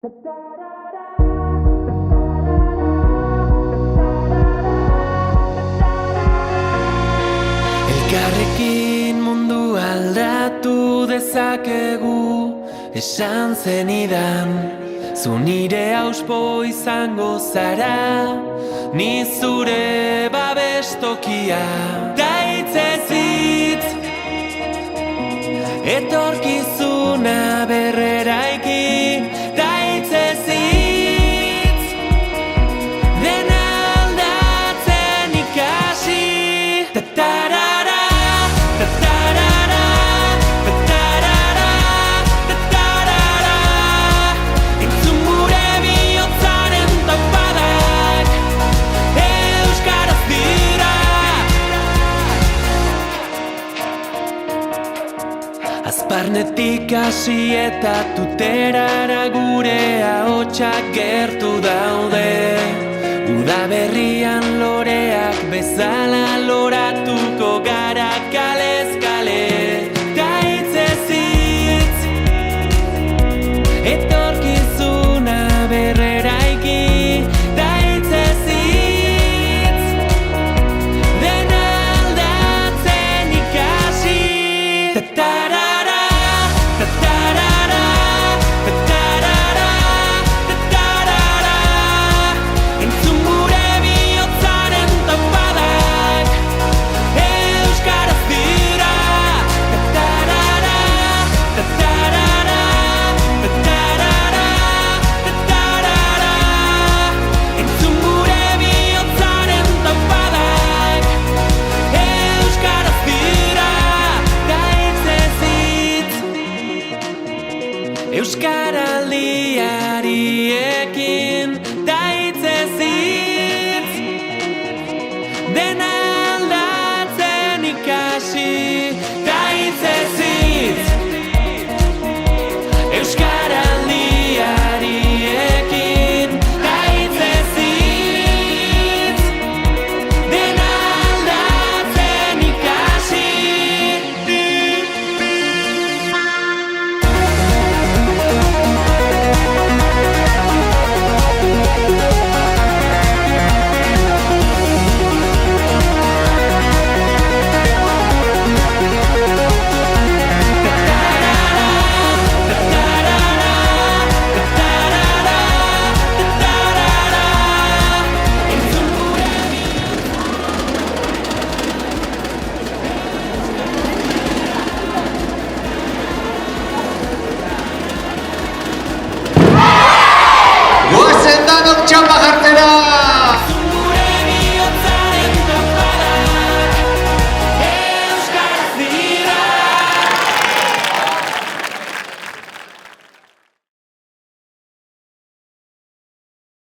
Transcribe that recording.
Elkarrekin mundu aldatu dezakegu, esan zenidan. Zu nire auspo izango zara, ni zure babestokia. Da hitzez hitz, etorkizuna berreraiki. Da hitzez hitz, dena aldatzen ikasi. Ta-tarara, ta-tarara, ta-tarara, ta-tarara. Entzun gure bihotzaren taupadak, euskaraz dira. Azparnetik hasi eta tuterara gure ahotsak gertu daude. Udaberrian loreak bezala loratuko gara kalez kale. Da hitzez hitz, etorkizuna berreraiki. Da hitzez hitz, dena aldatzen ikasi. Ta-tarara, ta-tarara, ta-tarara, ta-tarara. Entzun gure bihotzaren taupadak, euskaraz dira. Ta-tarara, ta-tarara, ta-tarara, ta-tarara. Entzun gure bihotzaren taupadak, euskaraz dira. Da hitzez hitz, euskaraldiari ekin.